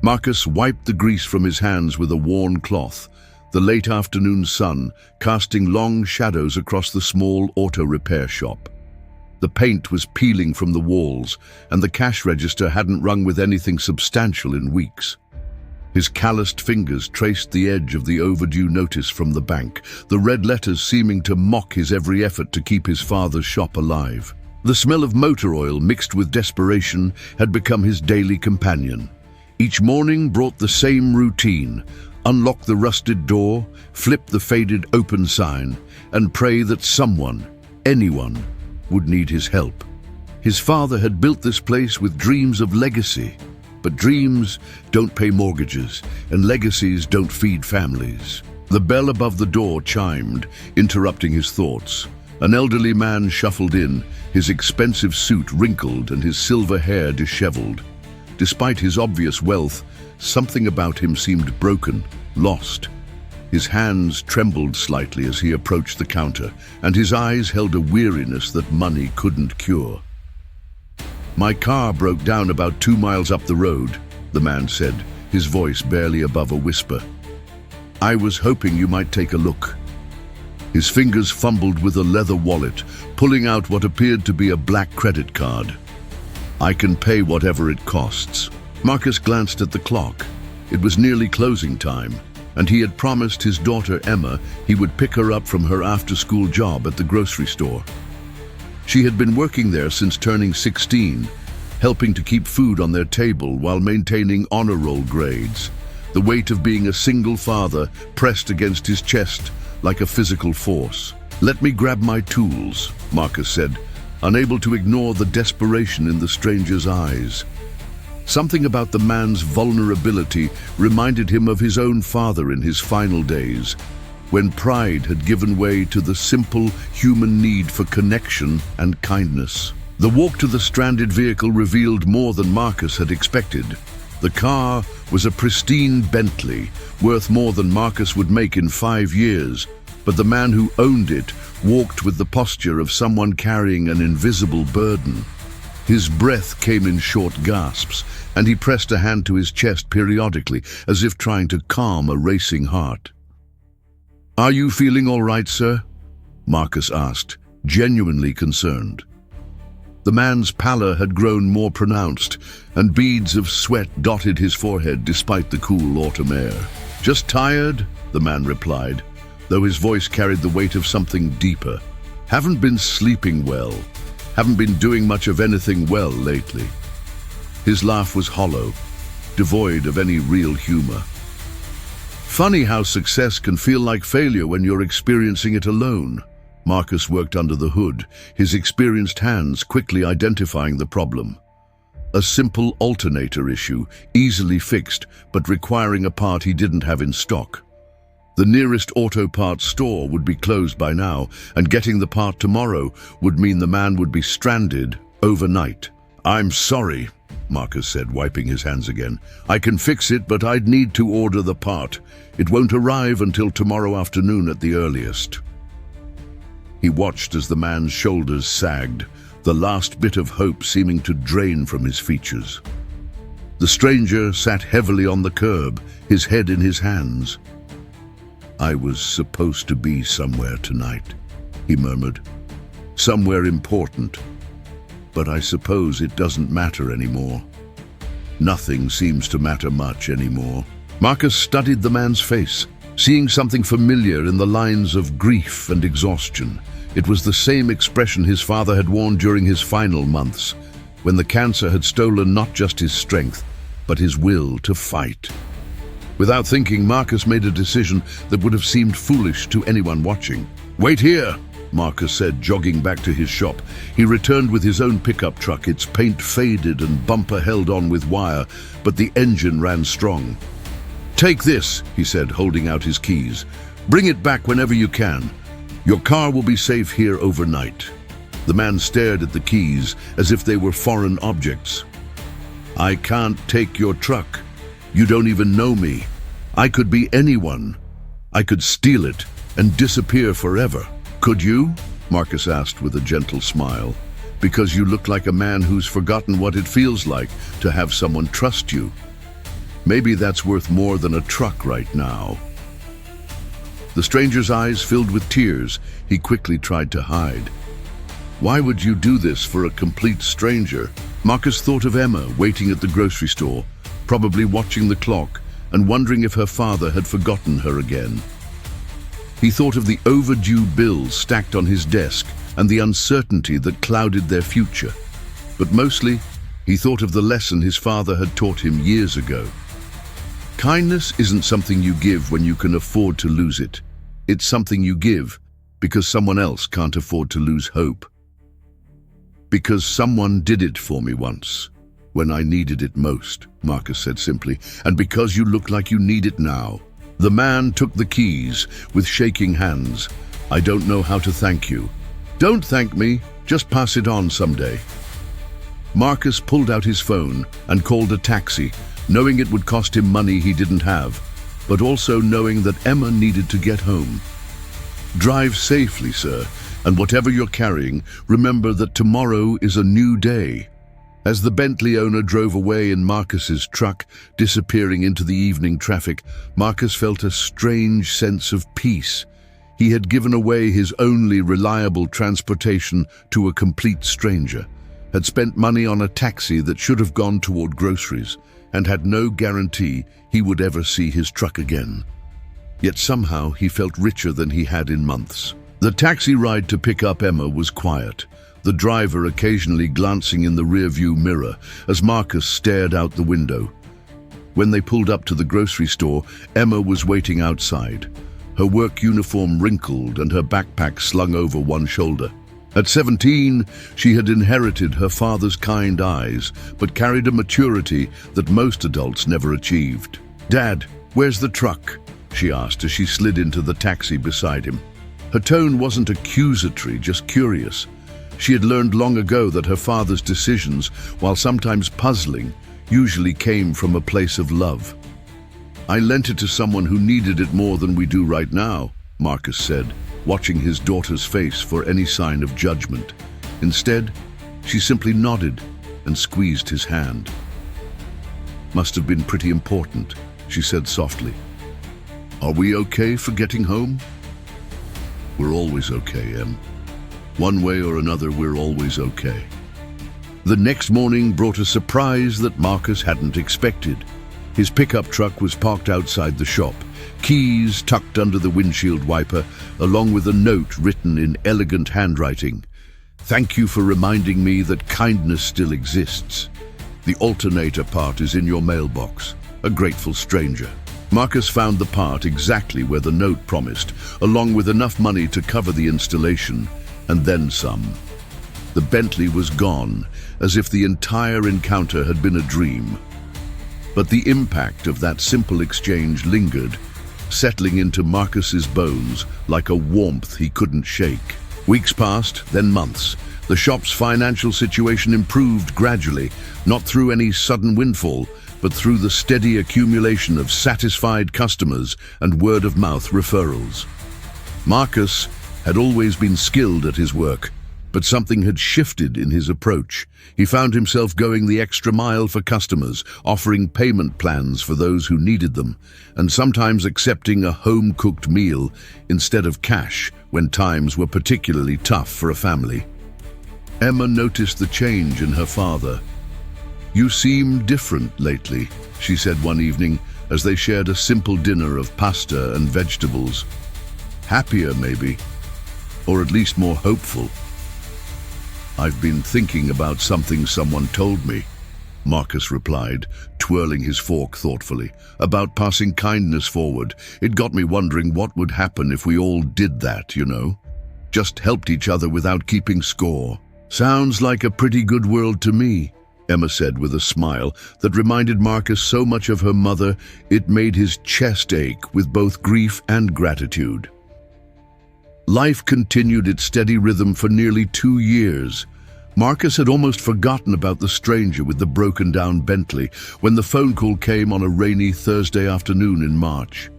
Marcus wiped the grease from his hands with a worn cloth, the late afternoon sun casting long shadows across the small auto repair shop. The paint was peeling from the walls, and the cash register hadn't rung with anything substantial in weeks. His calloused fingers traced the edge of the overdue notice from the bank, the red letters seeming to mock his every effort to keep his father's shop alive. The smell of motor oil mixed with desperation had become his daily companion. Each morning brought the same routine: unlock the rusted door, flip the faded open sign, and pray that someone, anyone, would need his help. His father had built this place with dreams of legacy, but dreams don't pay mortgages, and legacies don't feed families. The bell above the door chimed, interrupting his thoughts. An elderly man shuffled in, his expensive suit wrinkled and his silver hair disheveled. Despite his obvious wealth, something about him seemed broken, lost. His hands trembled slightly as he approached the counter, and his eyes held a weariness that money couldn't cure. "My car broke down about 2 miles up the road," the man said, his voice barely above a whisper. "I was hoping you might take a look." His fingers fumbled with a leather wallet, pulling out what appeared to be a black credit card. "I can pay whatever it costs." Marcus glanced at the clock. It was nearly closing time, and he had promised his daughter Emma he would pick her up from her after-school job at the grocery store. She had been working there since turning 16, helping to keep food on their table while maintaining honor roll grades. The weight of being a single father pressed against his chest like a physical force. "Let me grab my tools," Marcus said, unable to ignore the desperation in the stranger's eyes. Something about the man's vulnerability reminded him of his own father in his final days, when pride had given way to the simple human need for connection and kindness. The walk to the stranded vehicle revealed more than Marcus had expected. The car was a pristine Bentley, worth more than Marcus would make in 5 years, but the man who owned it walked with the posture of someone carrying an invisible burden. His breath came in short gasps, and he pressed a hand to his chest periodically, as if trying to calm a racing heart. "Are you feeling all right, sir?" Marcus asked, genuinely concerned. The man's pallor had grown more pronounced, and beads of sweat dotted his forehead despite the cool autumn air. "Just tired," the man replied, though his voice carried the weight of something deeper. "Haven't been sleeping well. Haven't been doing much of anything well lately." His laugh was hollow, devoid of any real humor. "Funny how success can feel like failure when you're experiencing it alone." Marcus worked under the hood, his experienced hands quickly identifying the problem. A simple alternator issue, easily fixed, but requiring a part he didn't have in stock. The nearest auto parts store would be closed by now, and getting the part tomorrow would mean the man would be stranded overnight. "I'm sorry," Marcus said, wiping his hands again. "I can fix it, but I'd need to order the part. It won't arrive until tomorrow afternoon at the earliest." He watched as the man's shoulders sagged, the last bit of hope seeming to drain from his features. The stranger sat heavily on the curb, his head in his hands. "I was supposed to be somewhere tonight," he murmured. "Somewhere important. But I suppose it doesn't matter anymore. Nothing seems to matter much anymore." Marcus studied the man's face, seeing something familiar in the lines of grief and exhaustion. It was the same expression his father had worn during his final months, when the cancer had stolen not just his strength, but his will to fight. Without thinking, Marcus made a decision that would have seemed foolish to anyone watching. "Wait here," Marcus said, jogging back to his shop. He returned with his own pickup truck, its paint faded and bumper held on with wire, but the engine ran strong. "Take this," he said, holding out his keys. "Bring it back whenever you can. Your car will be safe here overnight." The man stared at the keys as if they were foreign objects. "I can't take your truck. You don't even know me. I could be anyone. I could steal it and disappear forever." "Could you?" Marcus asked with a gentle smile. "Because you look like a man who's forgotten what it feels like to have someone trust you." Maybe that's worth more than a truck right now. The stranger's eyes filled with tears. He quickly tried to hide. Why would you do this for a complete stranger? Marcus thought of Emma waiting at the grocery store, probably watching the clock and wondering if her father had forgotten her again. He thought of the overdue bills stacked on his desk and the uncertainty that clouded their future. But mostly, he thought of the lesson his father had taught him years ago. Kindness isn't something you give when you can afford to lose it. It's something you give because someone else can't afford to lose hope. Because someone did it for me once, when I needed it most, Marcus said simply, and because you look like you need it now. The man took the keys with shaking hands. I don't know how to thank you. Don't thank me, just pass it on someday. Marcus pulled out his phone and called a taxi, knowing it would cost him money he didn't have, but also knowing that Emma needed to get home. Drive safely, sir, and whatever you're carrying, remember that tomorrow is a new day. As the Bentley owner drove away in Marcus's truck, disappearing into the evening traffic, Marcus felt a strange sense of peace. He had given away his only reliable transportation to a complete stranger, had spent money on a taxi that should have gone toward groceries, and had no guarantee he would ever see his truck again. Yet somehow he felt richer than he had in months. The taxi ride to pick up Emma was quiet, the driver occasionally glancing in the rearview mirror as Marcus stared out the window. When they pulled up to the grocery store, Emma was waiting outside, her work uniform wrinkled and her backpack slung over one shoulder. At 17, she had inherited her father's kind eyes, but carried a maturity that most adults never achieved. "Dad, where's the truck?" she asked as she slid into the taxi beside him. Her tone wasn't accusatory, just curious. She had learned long ago that her father's decisions, while sometimes puzzling, usually came from a place of love. "I lent it to someone who needed it more than we do right now," Marcus said, watching his daughter's face for any sign of judgment. Instead, she simply nodded and squeezed his hand. "Must have been pretty important," she said softly. "Are we okay for getting home?" "We're always okay, Em. One way or another, we're always okay." The next morning brought a surprise that Marcus hadn't expected. His pickup truck was parked outside the shop, keys tucked under the windshield wiper, along with a note written in elegant handwriting. "Thank you for reminding me that kindness still exists. The alternator part is in your mailbox. A grateful stranger." Marcus found the part exactly where the note promised, along with enough money to cover the installation, and then some. The Bentley was gone, as if the entire encounter had been a dream. But the impact of that simple exchange lingered, settling into Marcus's bones like a warmth he couldn't shake. Weeks passed, then months. The shop's financial situation improved gradually, not through any sudden windfall, but through the steady accumulation of satisfied customers and word-of-mouth referrals. Marcus had always been skilled at his work, but something had shifted in his approach. He found himself going the extra mile for customers, offering payment plans for those who needed them, and sometimes accepting a home-cooked meal instead of cash when times were particularly tough for a family. Emma noticed the change in her father. "You seem different lately," she said one evening as they shared a simple dinner of pasta and vegetables. "Happier, maybe, or at least more hopeful." "I've been thinking about something someone told me," Marcus replied, twirling his fork thoughtfully, "about passing kindness forward. It got me wondering what would happen if we all did that, you know? Just helped each other without keeping score." "Sounds like a pretty good world to me," Emma said with a smile that reminded Marcus so much of her mother it made his chest ache with both grief and gratitude. Life continued its steady rhythm for nearly 2 years. Marcus had almost forgotten about the stranger with the broken-down Bentley when the phone call came on a rainy Thursday afternoon in March.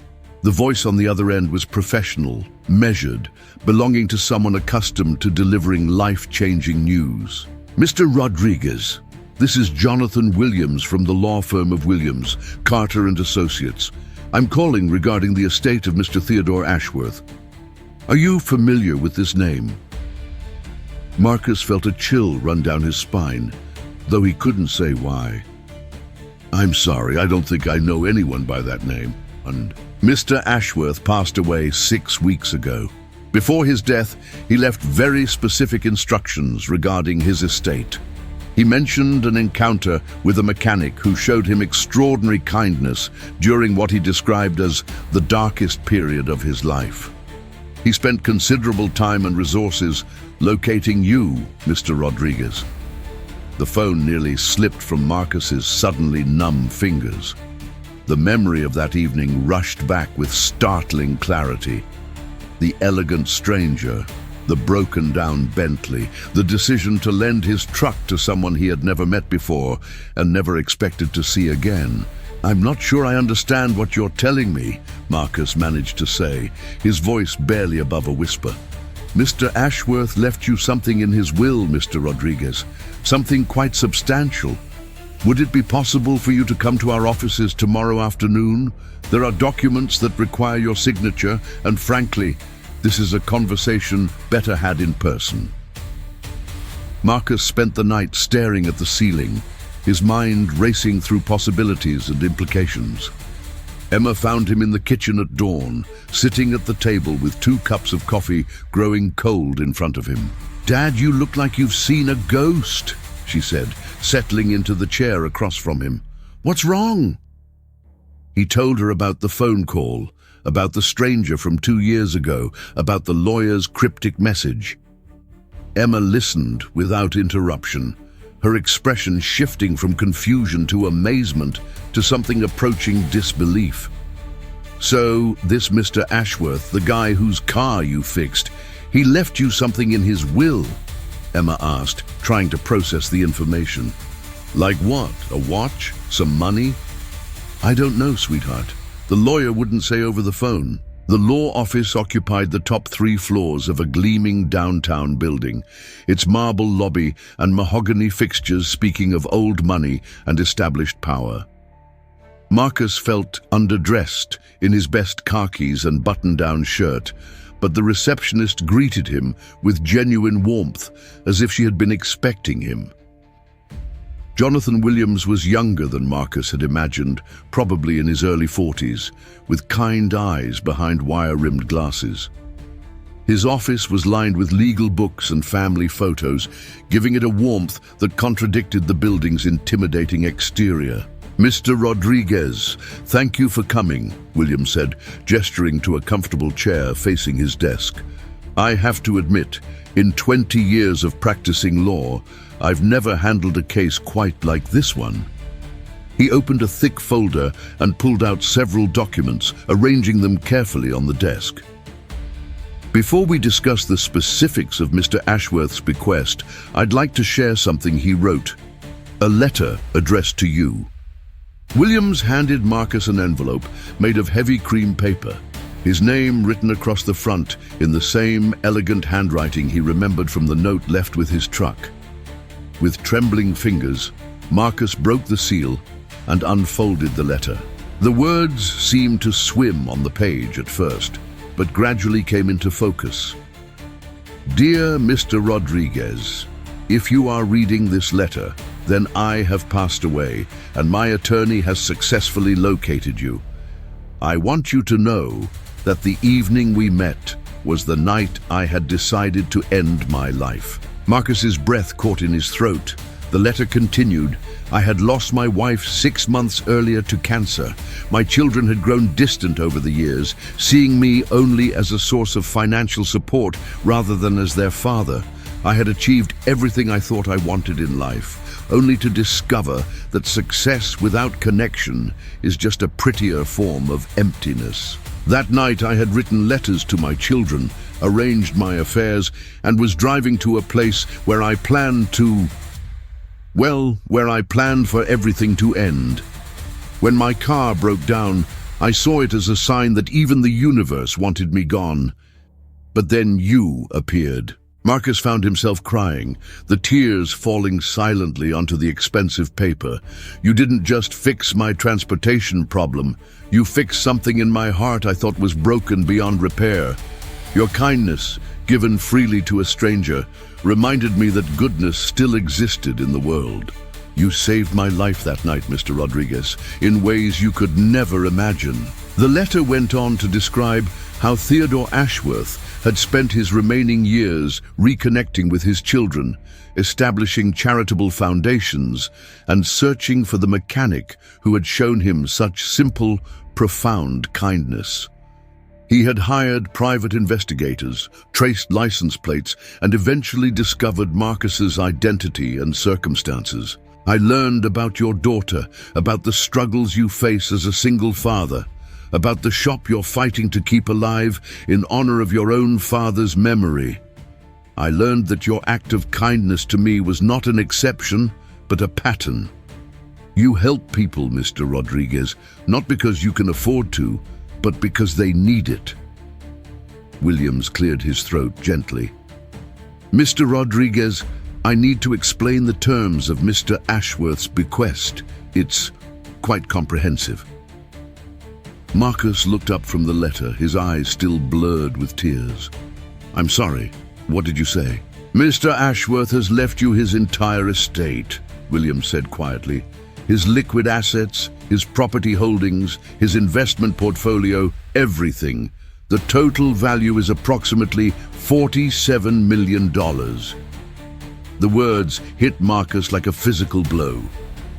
The voice on the other end was professional, measured, belonging to someone accustomed to delivering life-changing news. "Mr. Rodriguez," This is Jonathan Williams from the law firm of Williams, Carter and Associates. I'm calling regarding the estate of Mr. Theodore Ashworth. Are you familiar with this name?" Marcus felt a chill run down his spine, though he couldn't say why. "I'm sorry, I don't think I know anyone by that name." And Mr. Ashworth passed away 6 weeks ago. Before his death, he left very specific instructions regarding his estate. He mentioned an encounter with a mechanic who showed him extraordinary kindness during what he described as the darkest period of his life. He spent considerable time and resources locating you, Mr. Rodriguez. The phone nearly slipped from Marcus's suddenly numb fingers. The memory of that evening rushed back with startling clarity. The elegant stranger, the broken-down Bentley, the decision to lend his truck to someone he had never met before and never expected to see again. "I'm not sure I understand what you're telling me," Marcus managed to say, his voice barely above a whisper. "Mr. Ashworth left you something in his will, Mr. Rodriguez, something quite substantial. Would it be possible for you to come to our offices tomorrow afternoon? There are documents that require your signature, and frankly, this is a conversation better had in person." Marcus spent the night staring at the ceiling, his mind racing through possibilities and implications. Emma found him in the kitchen at dawn, sitting at the table with 2 cups of coffee growing cold in front of him. "Dad, you look like you've seen a ghost," she said, settling into the chair across from him. "What's wrong?" He told her about the phone call, about the stranger from 2 years ago, about the lawyer's cryptic message. Emma listened without interruption, her expression shifting from confusion to amazement to something approaching disbelief. "So, this Mr. Ashworth, the guy whose car you fixed, he left you something in his will?" Emma asked, trying to process the information. "Like what? A watch? Some money?" "I don't know, sweetheart. The lawyer wouldn't say over the phone." The law office occupied the top 3 floors of a gleaming downtown building, its marble lobby and mahogany fixtures speaking of old money and established power. Marcus felt underdressed in his best khakis and button-down shirt, but the receptionist greeted him with genuine warmth, as if she had been expecting him. Jonathan Williams was younger than Marcus had imagined, probably in his early 40s, with kind eyes behind wire-rimmed glasses. His office was lined with legal books and family photos, giving it a warmth that contradicted the building's intimidating exterior. "Mr. Rodriguez, thank you for coming," Williams said, gesturing to a comfortable chair facing his desk. "I have to admit, in 20 years of practicing law, I've never handled a case quite like this one." He opened a thick folder and pulled out several documents, arranging them carefully on the desk. "Before we discuss the specifics of Mr. Ashworth's bequest, I'd like to share something he wrote. A letter addressed to you." Williams handed Marcus an envelope made of heavy cream paper, his name written across the front in the same elegant handwriting he remembered from the note left with his truck. With trembling fingers, Marcus broke the seal and unfolded the letter. The words seemed to swim on the page at first, but gradually came into focus. "Dear Mr. Rodriguez, if you are reading this letter, then I have passed away, and my attorney has successfully located you. I want you to know that the evening we met was the night I had decided to end my life." Marcus's breath caught in his throat. The letter continued, "I had lost my wife 6 months earlier to cancer. My children had grown distant over the years, seeing me only as a source of financial support rather than as their father. I had achieved everything I thought I wanted in life, only to discover that success without connection is just a prettier form of emptiness. That night I had written letters to my children, arranged my affairs, and was driving to a place where I planned for everything to end. When my car broke down, I saw it as a sign that even the universe wanted me gone. But then you appeared. Marcus found himself crying, the tears falling silently onto the expensive paper. "You didn't just fix my transportation problem. You fixed something in my heart I thought was broken beyond repair. Your kindness, given freely to a stranger, reminded me that goodness still existed in the world. You saved my life that night, Mr. Rodriguez, in ways you could never imagine." The letter went on to describe how Theodore Ashworth had spent his remaining years reconnecting with his children, establishing charitable foundations, and searching for the mechanic who had shown him such simple, profound kindness. He had hired private investigators, traced license plates, and eventually discovered Marcus's identity and circumstances. "I learned about your daughter, about the struggles you face as a single father, about the shop you're fighting to keep alive in honor of your own father's memory. I learned that your act of kindness to me was not an exception, but a pattern. You help people, Mr. Rodriguez, not because you can afford to, but because they need it." Williams cleared his throat gently. "Mr. Rodriguez, I need to explain the terms of Mr. Ashworth's bequest. It's quite comprehensive." Marcus looked up from the letter, his eyes still blurred with tears. "I'm sorry, what did you say?" "Mr. Ashworth has left you his entire estate," Williams said quietly. "His liquid assets, his property holdings, his investment portfolio, everything. The total value is approximately $47 million. The words hit Marcus like a physical blow.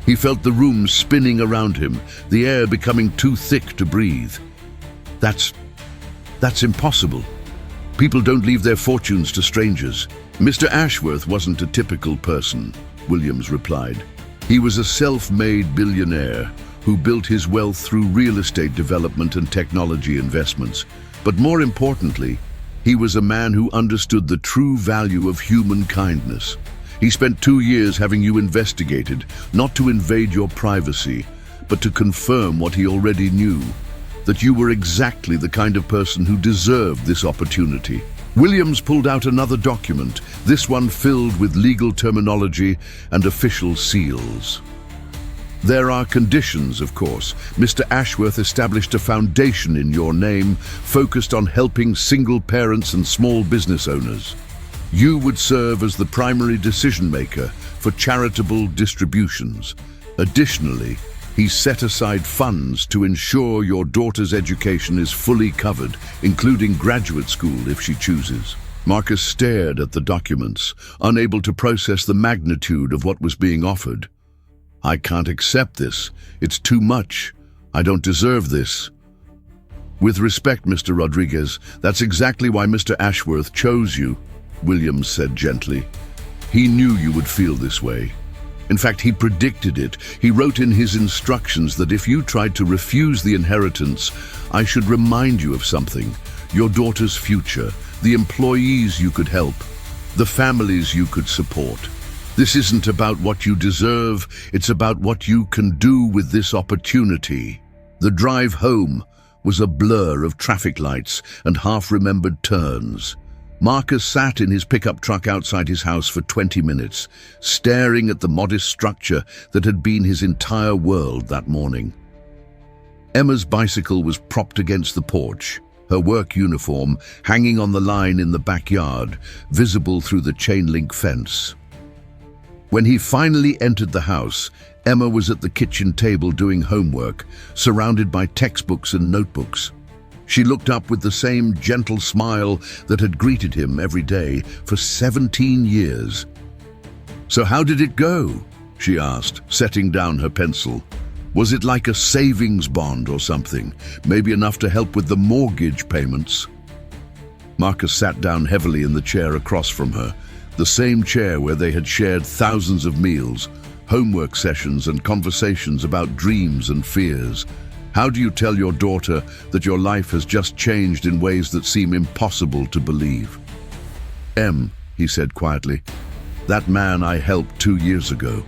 He felt the room spinning around him, the air becoming too thick to breathe. That's impossible. People don't leave their fortunes to strangers." "Mr. Ashworth wasn't a typical person," Williams replied. "He was a self-made billionaire who built his wealth through real estate development and technology investments. But more importantly, he was a man who understood the true value of human kindness. He spent 2 years having you investigated, not to invade your privacy, but to confirm what he already knew, that you were exactly the kind of person who deserved this opportunity." Williams pulled out another document, this one filled with legal terminology and official seals. "There are conditions, of course. Mr. Ashworth established a foundation in your name focused on helping single parents and small business owners. You would serve as the primary decision-maker for charitable distributions. Additionally, he set aside funds to ensure your daughter's education is fully covered, including graduate school if she chooses." Marcus stared at the documents, unable to process the magnitude of what was being offered. "I can't accept this. It's too much. I don't deserve this." "With respect, Mr. Rodriguez, that's exactly why Mr. Ashworth chose you," Williams said gently. "He knew you would feel this way. In fact, he predicted it. He wrote in his instructions that if you tried to refuse the inheritance, I should remind you of something: your daughter's future, the employees you could help, the families you could support. This isn't about what you deserve, it's about what you can do with this opportunity." The drive home was a blur of traffic lights and half-remembered turns. Marcus sat in his pickup truck outside his house for 20 minutes, staring at the modest structure that had been his entire world that morning. Emma's bicycle was propped against the porch, her work uniform hanging on the line in the backyard, visible through the chain-link fence. When he finally entered the house, Emma was at the kitchen table doing homework, surrounded by textbooks and notebooks. She looked up with the same gentle smile that had greeted him every day for 17 years. "So how did it go?" she asked, setting down her pencil. "Was it like a savings bond or something? Maybe enough to help with the mortgage payments?" Marcus sat down heavily in the chair across from her, the same chair where they had shared thousands of meals, homework sessions and conversations about dreams and fears. "How do you tell your daughter that your life has just changed in ways that seem impossible to believe?" "Em," he said quietly, "that man I helped 2 years ago.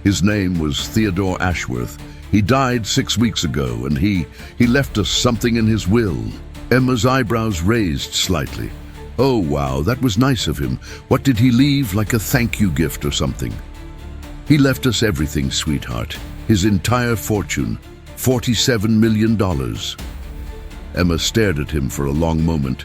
His name was Theodore Ashworth. He died 6 weeks ago, and he left us something in his will." Emma's eyebrows raised slightly. Oh wow, that was nice of him. What did he leave, like a thank you gift or something? He left us everything, sweetheart. His entire fortune, $47 million. Emma stared at him for a long moment,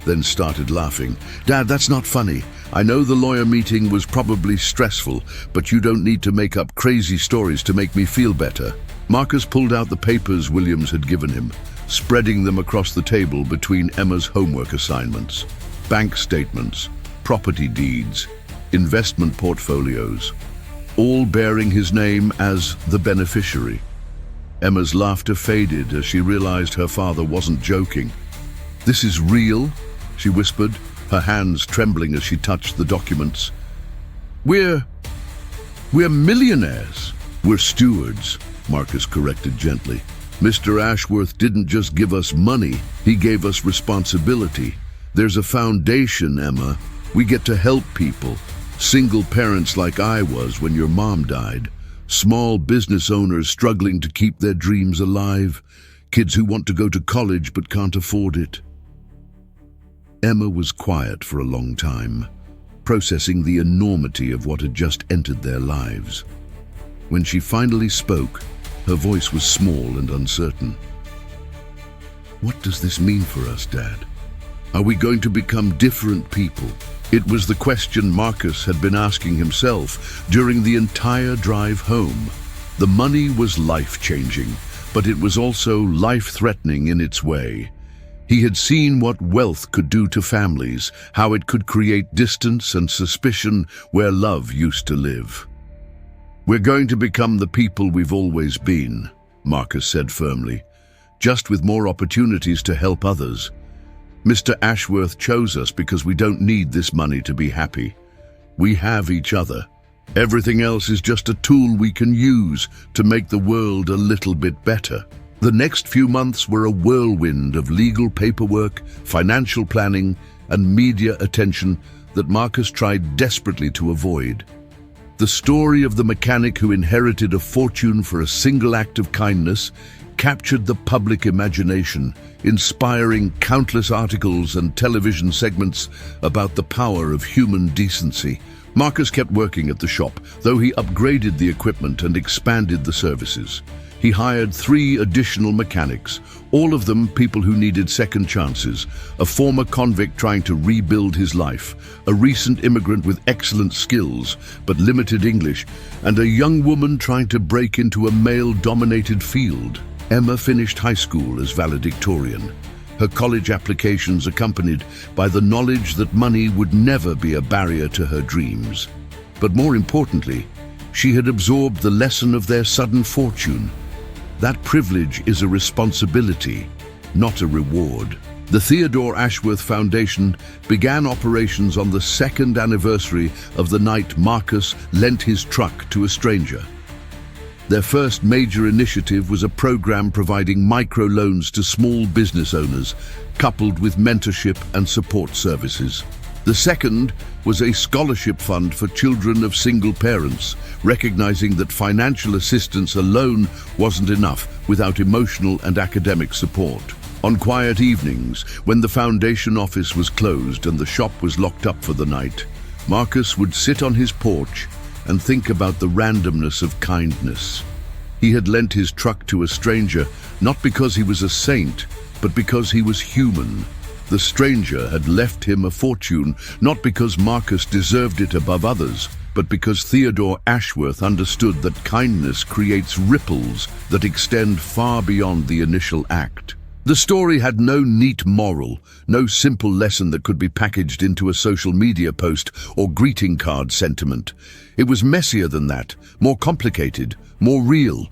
then started laughing. Dad, that's not funny. I know the lawyer meeting was probably stressful, but you don't need to make up crazy stories to make me feel better. Marcus pulled out the papers Williams had given him, spreading them across the table between Emma's homework assignments. Bank statements, property deeds, investment portfolios, all bearing his name as the beneficiary. Emma's laughter faded as she realized her father wasn't joking. "This is real?" she whispered, her hands trembling as she touched the documents. We're millionaires." "We're stewards," Marcus corrected gently. "Mr. Ashworth didn't just give us money, he gave us responsibility. There's a foundation, Emma. We get to help people. Single parents like I was when your mom died. Small business owners struggling to keep their dreams alive. Kids who want to go to college but can't afford it." Emma was quiet for a long time, processing the enormity of what had just entered their lives. When she finally spoke, her voice was small and uncertain. "What does this mean for us, Dad? Are we going to become different people?" It was the question Marcus had been asking himself during the entire drive home. The money was life-changing, but it was also life-threatening in its way. He had seen what wealth could do to families, how it could create distance and suspicion where love used to live. "We're going to become the people we've always been," Marcus said firmly, "just with more opportunities to help others. Mr. Ashworth chose us because we don't need this money to be happy. We have each other. Everything else is just a tool we can use to make the world a little bit better." The next few months were a whirlwind of legal paperwork, financial planning, and media attention that Marcus tried desperately to avoid. The story of the mechanic who inherited a fortune for a single act of kindness captured the public imagination, inspiring countless articles and television segments about the power of human decency. Marcus kept working at the shop, though he upgraded the equipment and expanded the services. He hired 3 additional mechanics, all of them people who needed second chances: a former convict trying to rebuild his life, a recent immigrant with excellent skills but limited English, and a young woman trying to break into a male-dominated field. Emma finished high school as valedictorian, her college applications accompanied by the knowledge that money would never be a barrier to her dreams. But more importantly, she had absorbed the lesson of their sudden fortune. That privilege is a responsibility, not a reward. The Theodore Ashworth Foundation began operations on the 2nd anniversary of the night Marcus lent his truck to a stranger. Their first major initiative was a program providing microloans to small business owners, coupled with mentorship and support services. The second was a scholarship fund for children of single parents, recognizing that financial assistance alone wasn't enough without emotional and academic support. On quiet evenings, when the foundation office was closed and the shop was locked up for the night, Marcus would sit on his porch and think about the randomness of kindness. He had lent his truck to a stranger, not because he was a saint, but because he was human. The stranger had left him a fortune, not because Marcus deserved it above others, but because Theodore Ashworth understood that kindness creates ripples that extend far beyond the initial act. The story had no neat moral, no simple lesson that could be packaged into a social media post or greeting card sentiment. It was messier than that, more complicated, more real.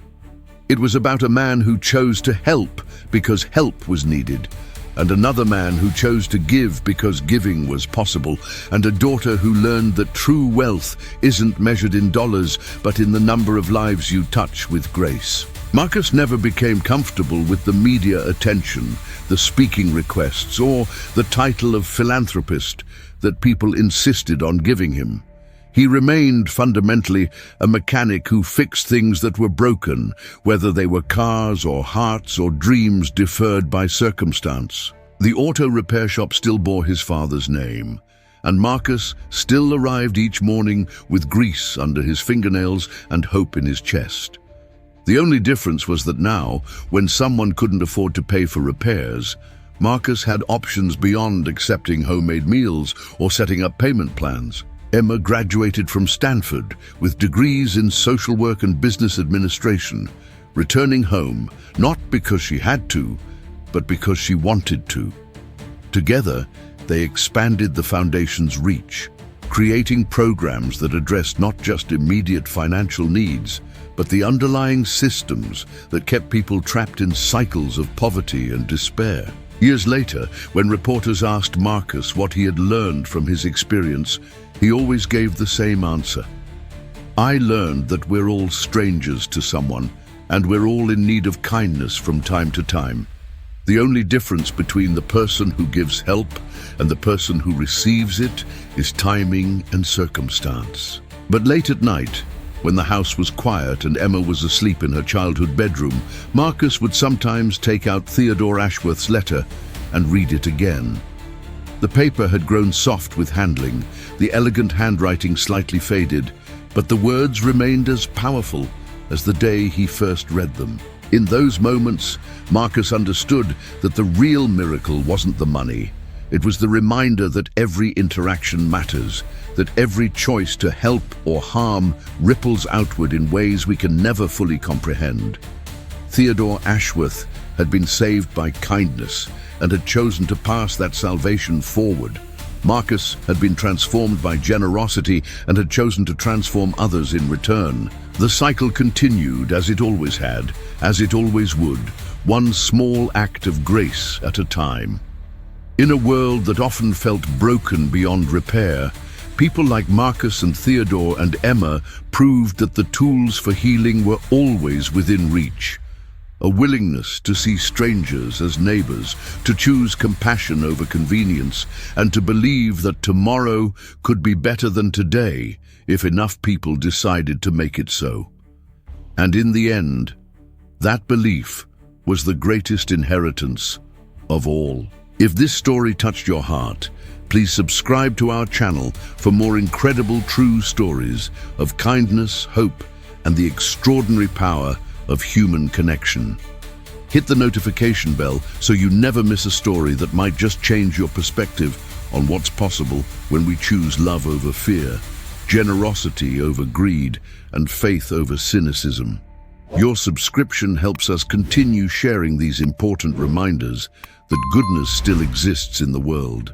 It was about a man who chose to help because help was needed, and another man who chose to give because giving was possible, and a daughter who learned that true wealth isn't measured in dollars, but in the number of lives you touch with grace. Marcus never became comfortable with the media attention, the speaking requests, or the title of philanthropist that people insisted on giving him. He remained fundamentally a mechanic who fixed things that were broken, whether they were cars or hearts or dreams deferred by circumstance. The auto repair shop still bore his father's name, and Marcus still arrived each morning with grease under his fingernails and hope in his chest. The only difference was that now, when someone couldn't afford to pay for repairs, Marcus had options beyond accepting homemade meals or setting up payment plans. Emma graduated from Stanford with degrees in social work and business administration, returning home not because she had to, but because she wanted to. Together, they expanded the foundation's reach, creating programs that addressed not just immediate financial needs, but the underlying systems that kept people trapped in cycles of poverty and despair. Years later, when reporters asked Marcus what he had learned from his experience, he always gave the same answer. "I learned that we're all strangers to someone, and we're all in need of kindness from time to time. The only difference between the person who gives help and the person who receives it is timing and circumstance." But late at night, when the house was quiet and Emma was asleep in her childhood bedroom, Marcus would sometimes take out Theodore Ashworth's letter and read it again. The paper had grown soft with handling, the elegant handwriting slightly faded, but the words remained as powerful as the day he first read them. In those moments, Marcus understood that the real miracle wasn't the money. It was the reminder that every interaction matters, that every choice to help or harm ripples outward in ways we can never fully comprehend. Theodore Ashworth had been saved by kindness and had chosen to pass that salvation forward. Marcus had been transformed by generosity and had chosen to transform others in return. The cycle continued as it always had, as it always would, one small act of grace at a time. In a world that often felt broken beyond repair, people like Marcus and Theodore and Emma proved that the tools for healing were always within reach. A willingness to see strangers as neighbors, to choose compassion over convenience, and to believe that tomorrow could be better than today if enough people decided to make it so. And in the end, that belief was the greatest inheritance of all. If this story touched your heart, please subscribe to our channel for more incredible true stories of kindness, hope, and the extraordinary power of human connection. Hit the notification bell so you never miss a story that might just change your perspective on what's possible when we choose love over fear, generosity over greed, and faith over cynicism. Your subscription helps us continue sharing these important reminders that goodness still exists in the world.